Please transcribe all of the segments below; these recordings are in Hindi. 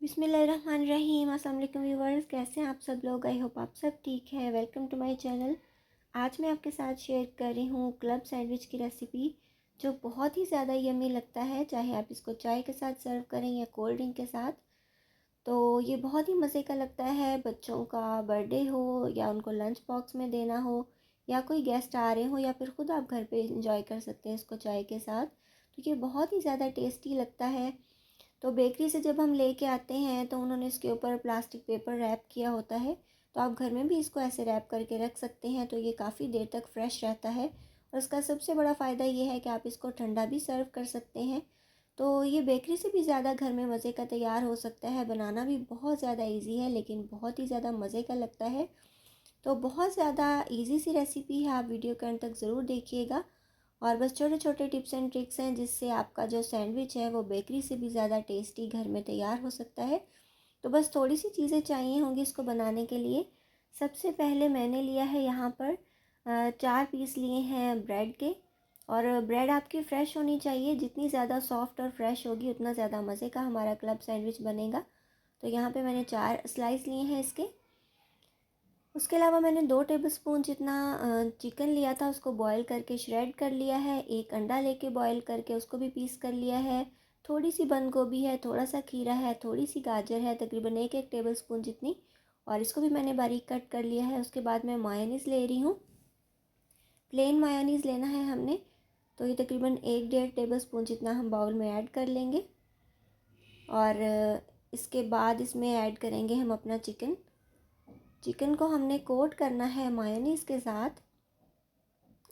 बिस्मिल्लाहिर्रहमानिर्रहीम। अस्सलाम वालेकुम व्यूवर्स, कैसे हैं आप सब लोग। आई होप आप सब ठीक है। Welcome to my channel. आज मैं आपके साथ शेयर कर रही हूँ क्लब सैंडविच की रेसिपी, जो बहुत ही ज़्यादा यम्मी लगता है। चाहे आप इसको चाय के साथ सर्व करें या कोल्ड ड्रिंक के साथ, तो ये बहुत ही मज़े का लगता है। बच्चों का बर्थडे हो या उनको लंच बॉक्स में देना हो, या कोई गेस्ट आ रहे हो, या फिर ख़ुद आप घर पे इंजॉय कर सकते हैं इसको चाय के साथ। तो ये बहुत ही ज़्यादा टेस्टी लगता है। तो बेकरी से जब हम लेके आते हैं तो उन्होंने इसके ऊपर प्लास्टिक पेपर रैप किया होता है, तो आप घर में भी इसको ऐसे रैप करके रख सकते हैं, तो ये काफ़ी देर तक फ्रेश रहता है। और इसका सबसे बड़ा फ़ायदा ये है कि आप इसको ठंडा भी सर्व कर सकते हैं। तो ये बेकरी से भी ज़्यादा घर में मज़े का तैयार हो सकता है। बनाना भी बहुत ज़्यादा ईजी है, लेकिन बहुत ही ज़्यादा मज़े का लगता है। तो बहुत ज़्यादा ईजी सी रेसिपी है, आप वीडियो के अंत तक ज़रूर देखिएगा। और बस छोटे छोटे टिप्स एंड ट्रिक्स हैं, जिससे आपका जो सैंडविच है वो बेकरी से भी ज़्यादा टेस्टी घर में तैयार हो सकता है। तो बस थोड़ी सी चीज़ें चाहिए होंगी इसको बनाने के लिए। सबसे पहले मैंने लिया है यहाँ पर 4 पीस लिए हैं ब्रेड के। और ब्रेड आपकी फ़्रेश होनी चाहिए, जितनी ज़्यादा सॉफ्ट और फ्रेश होगी उतना ज़्यादा मज़े का हमारा क्लब सैंडविच बनेगा। तो यहाँ पे मैंने 4 स्लाइस लिए हैं इसके। उसके अलावा मैंने 2 टेबलस्पून जितना चिकन लिया था, उसको बॉईल करके श्रेड कर लिया है। एक अंडा लेके बॉईल करके उसको भी पीस कर लिया है। थोड़ी सी बंद गोभी है, थोड़ा सा खीरा है, थोड़ी सी गाजर है, तकरीबन एक टेबलस्पून जितनी, और इसको भी मैंने बारीक कट कर लिया है। उसके बाद मैं मायोनीज़ ले रही हूँ। प्लेन मायोनीज़ लेना है हमने, तो ये तकरीबन 1-1.5 टेबलस्पून जितना हम बाउल में ऐड कर लेंगे। और इसके बाद इसमें ऐड करेंगे हम अपना चिकन को हमने कोट करना है मायोनीज़ के साथ।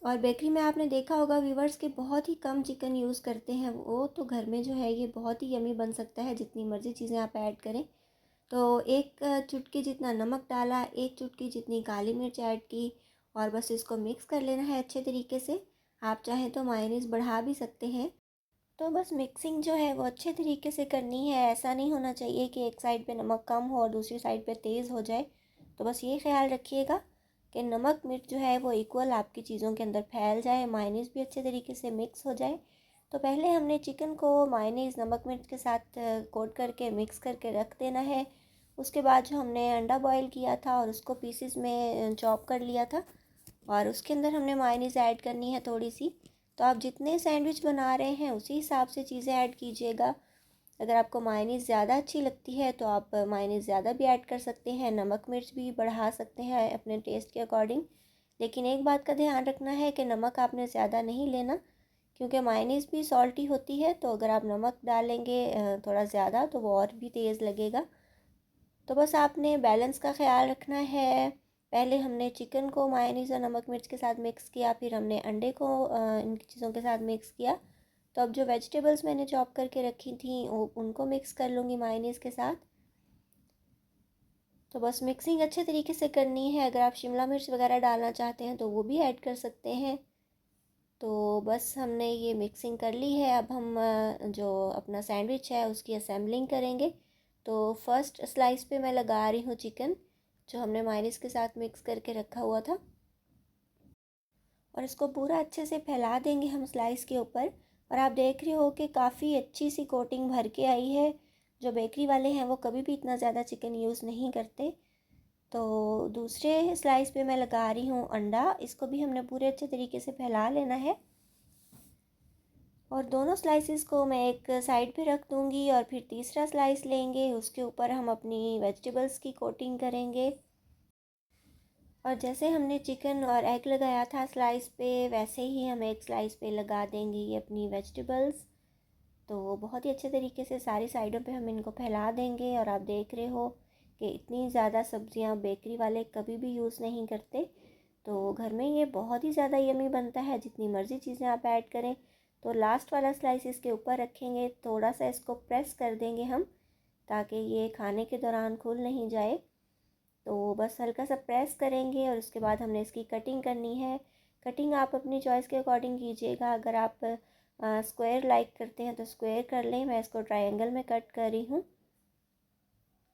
और बेकरी में आपने देखा होगा व्यूवर्स के बहुत ही कम चिकन यूज़ करते हैं वो, तो घर में जो है ये बहुत ही यमी बन सकता है, जितनी मर्ज़ी चीज़ें आप ऐड करें। तो एक चुटकी जितना नमक डाला, एक चुटकी जितनी काली मिर्च ऐड की, और बस इसको मिक्स कर लेना है अच्छे तरीके से। आप चाहें तो मायोनीज़ बढ़ा भी सकते हैं। तो बस मिक्सिंग जो है वो अच्छे तरीके से करनी है। ऐसा नहीं होना चाहिए कि एक साइड पे नमक कम हो और दूसरी साइड पे तेज़ हो जाए। तो बस ये ख्याल रखिएगा कि नमक मिर्च जो है वो इक्वल आपकी चीज़ों के अंदर फैल जाए, मायोनीज़ भी अच्छे तरीके से मिक्स हो जाए। तो पहले हमने चिकन को मायोनीज़ नमक मिर्च के साथ कोट करके मिक्स करके रख देना है। उसके बाद जो हमने अंडा बॉयल किया था और उसको पीसेस में चॉप कर लिया था, और उसके अंदर हमने मायोनीज़ ऐड करनी है थोड़ी सी। तो आप जितने सैंडविच बना रहे हैं उसी हिसाब से चीज़ें ऐड कीजिएगा। अगर आपको मायोनीज़ ज़्यादा अच्छी लगती है तो आप मायोनीज़ ज़्यादा भी ऐड कर सकते हैं, नमक मिर्च भी बढ़ा सकते हैं अपने टेस्ट के अकॉर्डिंग। लेकिन एक बात का ध्यान रखना है कि नमक आपने ज़्यादा नहीं लेना, क्योंकि मायोनीज़ भी सॉल्टी होती है। तो अगर आप नमक डालेंगे थोड़ा ज़्यादा, तो वो और भी तेज़ लगेगा। तो बस आपने बैलेंस का ख्याल रखना है। पहले हमने चिकन को मायोनीज़ और नमक मिर्च के साथ मिक्स किया, फिर हमने अंडे को इन चीज़ों के साथ मिक्स किया। तो अब जो वेजिटेबल्स मैंने चॉप करके रखी थी उनको मिक्स कर लूँगी मायोनीज़ के साथ। तो बस मिक्सिंग अच्छे तरीके से करनी है। अगर आप शिमला मिर्च वगैरह डालना चाहते हैं तो वो भी ऐड कर सकते हैं। तो बस हमने ये मिक्सिंग कर ली है। अब हम जो अपना सैंडविच है उसकी असेंबलिंग करेंगे। तो फर्स्ट स्लाइस पे मैं लगा रही हूँ चिकन, जो हमने मायोनीज़ के साथ मिक्स करके रखा हुआ था, और इसको पूरा अच्छे से फैला देंगे हम स्लाइस के ऊपर। और आप देख रहे हो कि काफ़ी अच्छी सी कोटिंग भर के आई है। जो बेकरी वाले हैं वो कभी भी इतना ज़्यादा चिकन यूज़ नहीं करते। तो दूसरे स्लाइस पे मैं लगा रही हूँ अंडा। इसको भी हमने पूरे अच्छे तरीके से फैला लेना है, और दोनों स्लाइसेस को मैं एक साइड पे रख दूँगी। और फिर तीसरा स्लाइस लेंगे, उसके ऊपर हम अपनी वेजिटेबल्स की कोटिंग करेंगे। और जैसे हमने चिकन और एग लगाया था स्लाइस पे, वैसे ही हम एक स्लाइस पे लगा देंगे ये अपनी वेजिटेबल्स। तो बहुत ही अच्छे तरीके से सारी साइडों पे हम इनको फैला देंगे। और आप देख रहे हो कि इतनी ज़्यादा सब्जियां बेकरी वाले कभी भी यूज़ नहीं करते। तो घर में ये बहुत ही ज़्यादा यमी बनता है, जितनी मर्ज़ी चीज़ें आप ऐड करें। तो लास्ट वाला स्लाइस इसके ऊपर रखेंगे, थोड़ा सा इसको प्रेस कर देंगे हम, ताकि ये खाने के दौरान खुल नहीं जाए। तो बस हल्का सा प्रेस करेंगे, और उसके बाद हमने इसकी कटिंग करनी है। कटिंग आप अपनी चॉइस के अकॉर्डिंग कीजिएगा। अगर आप स्क्वायर लाइक करते हैं तो स्क्वायर कर लें। मैं इसको ट्रायंगल में कट कर रही हूँ।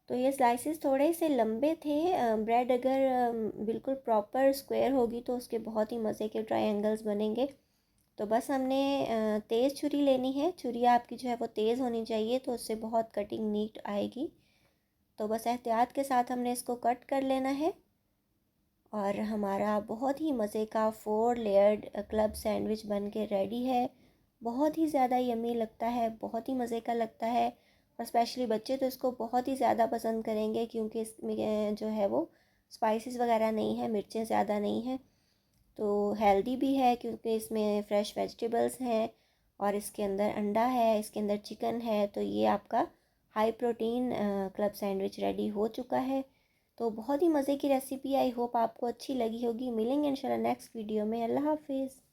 तो ये स्लाइसेस थोड़े से लंबे थे। ब्रेड अगर बिल्कुल प्रॉपर स्क्वायर होगी तो उसके बहुत ही मज़े के ट्रायंगल्स बनेंगे। तो बस हमने तेज़ छुरी लेनी है। छुरी आपकी जो है वो तेज़ होनी चाहिए, तो उससे बहुत कटिंग नीट आएगी। तो बस एहतियात के साथ हमने इसको कट कर लेना है। और हमारा बहुत ही मज़े का 4 लेयर्ड क्लब सैंडविच बन के रेडी है। बहुत ही ज़्यादा यम्मी लगता है, बहुत ही मज़े का लगता है। और स्पेशली बच्चे तो इसको बहुत ही ज़्यादा पसंद करेंगे, क्योंकि इसमें जो है वो स्पाइसेस वगैरह नहीं है, मिर्चें ज़्यादा नहीं हैं। तो हेल्दी भी है क्योंकि इसमें फ़्रेश वेजिटेबल्स हैं और इसके अंदर अंडा है, इसके अंदर चिकन है। तो ये आपका high protein club sandwich ready हो चुका है। तो बहुत ही मज़े की रेसिपी, आई होप आपको अच्छी लगी होगी। मिलेंगे इंशाल्लाह नेक्स्ट वीडियो में। अल्लाह हाफिज़।